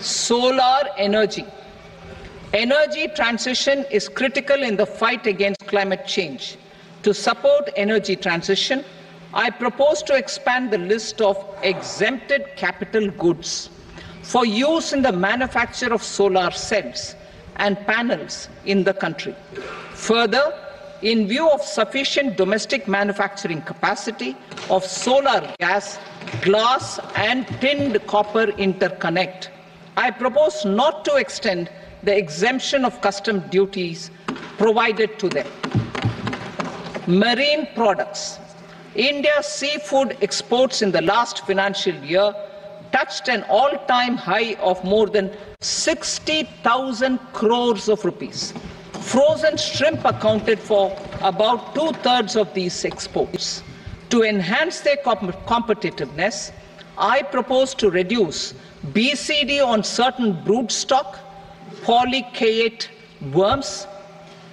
Solar energy. Energy transition is critical in the fight against climate change. To support energy transition, I propose to expand the list of exempted capital goods for use in the manufacture of solar cells and panels in the country. Further, in view of sufficient domestic manufacturing capacity of solar gas, glass and tinned copper interconnect, I propose not to extend the exemption of custom duties provided to them. Marine products. India's seafood exports in the last financial year touched an all-time high of more than 60,000 crores of rupees. Frozen shrimp accounted for about 2/3 of these exports. To enhance their competitiveness, I propose to reduce BCD on certain broodstock, polychaete worms,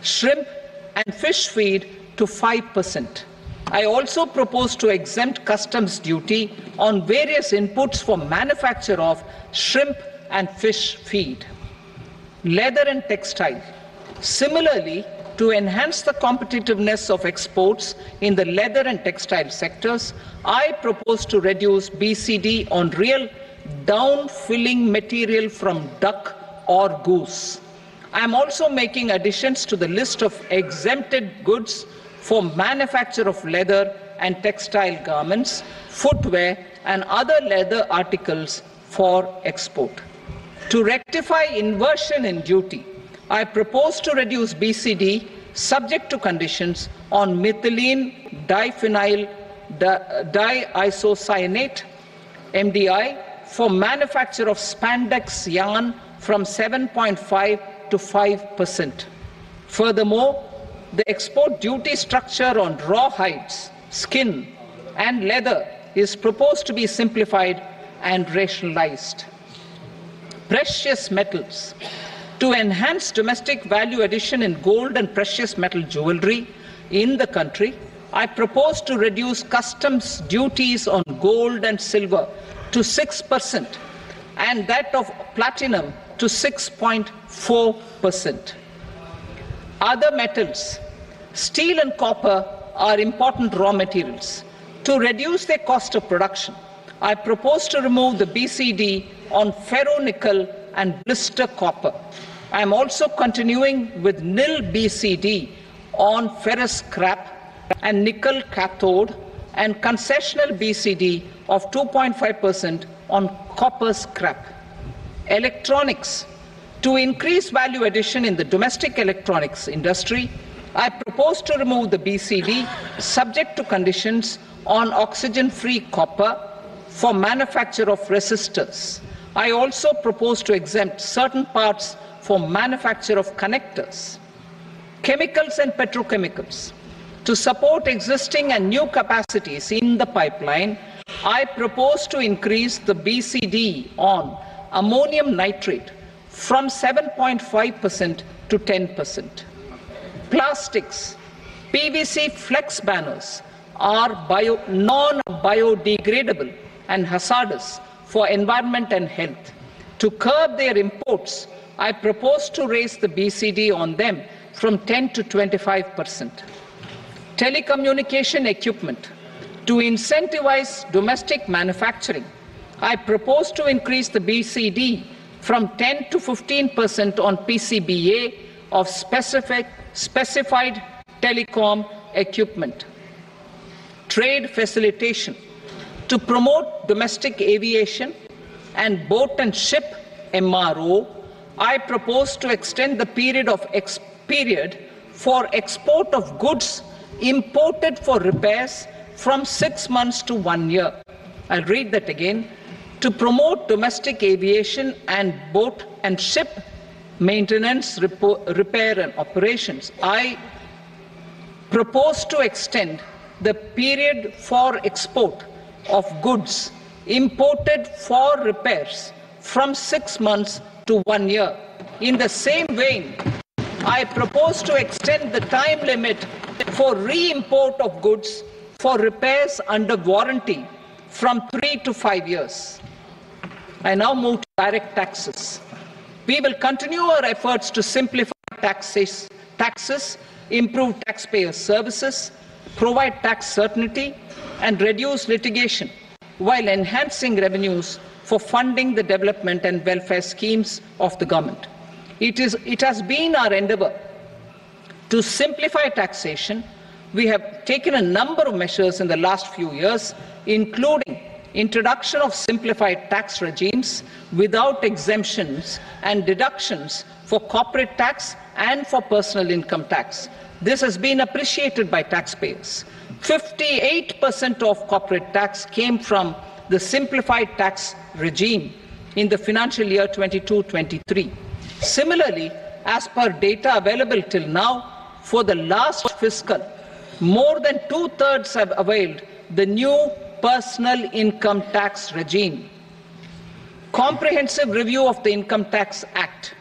shrimp and fish feed to 5%. I also propose to exempt customs duty on various inputs for manufacture of shrimp and fish feed. Leather and textile. Similarly, to enhance the competitiveness of exports in the leather and textile sectors, I propose to reduce BCD on real down-filling material from duck or goose. I am also making additions to the list of exempted goods for manufacture of leather and textile garments, footwear and other leather articles for export. To rectify inversion in duty, I propose to reduce BCD subject to conditions on methylene diphenyl diisocyanate MDI for manufacture of spandex yarn from 7.5 to 5%. Furthermore, the export duty structure on raw hides, skin and leather is proposed to be simplified and rationalized. Precious metals. To enhance domestic value addition in gold and precious metal jewelry in the country, I propose to reduce customs duties on gold and silver to 6% and that of platinum to 6.4%. Other metals. Steel and copper are important raw materials. To reduce their cost of production, I propose to remove the BCD on ferronickel and blister copper. I am also continuing with nil BCD on ferrous scrap and nickel cathode and concessional BCD of 2.5% on copper scrap. Electronics. To increase value addition in the domestic electronics industry, I propose to remove the BCD subject to conditions on oxygen-free copper for manufacture of resistors. I also propose to exempt certain parts for manufacture of connectors. Chemicals and petrochemicals. To support existing and new capacities in the pipeline, I propose to increase the BCD on ammonium nitrate from 7.5% to 10%. Plastics. PVC flex banners are non-biodegradable and hazardous for environment and health. To curb their imports, I propose to raise the BCD on them from 10 to 25%. Telecommunication equipment. To incentivize domestic manufacturing, I propose to increase the BCD from 10 to 15% on PCBA of specified telecom equipment. Trade facilitation. To promote domestic aviation and boat and ship MRO, I propose to extend the period for export of goods imported for repairs from 6 months to 1 year. I'll read that again. To promote domestic aviation and boat and ship maintenance, repair and operations, I propose to extend the period for export of goods imported for repairs from 6 months to 1 year. In the same vein, I propose to extend the time limit for re-import of goods for repairs under warranty from 3 to 5 years. I now move to direct taxes. We will continue our efforts to simplify taxes, improve taxpayer services, provide tax certainty, and reduce litigation while enhancing revenues for funding the development and welfare schemes of the government. It has been our endeavour to simplify taxation. We have taken a number of measures in the last few years, including introduction of simplified tax regimes without exemptions and deductions for corporate tax and for personal income tax. This has been appreciated by taxpayers. 58% of corporate tax came from the simplified tax regime in the financial year 22-23. Similarly, as per data available till now, for the last fiscal, more than 2/3 have availed the new personal income tax regime. Comprehensive review of the Income Tax Act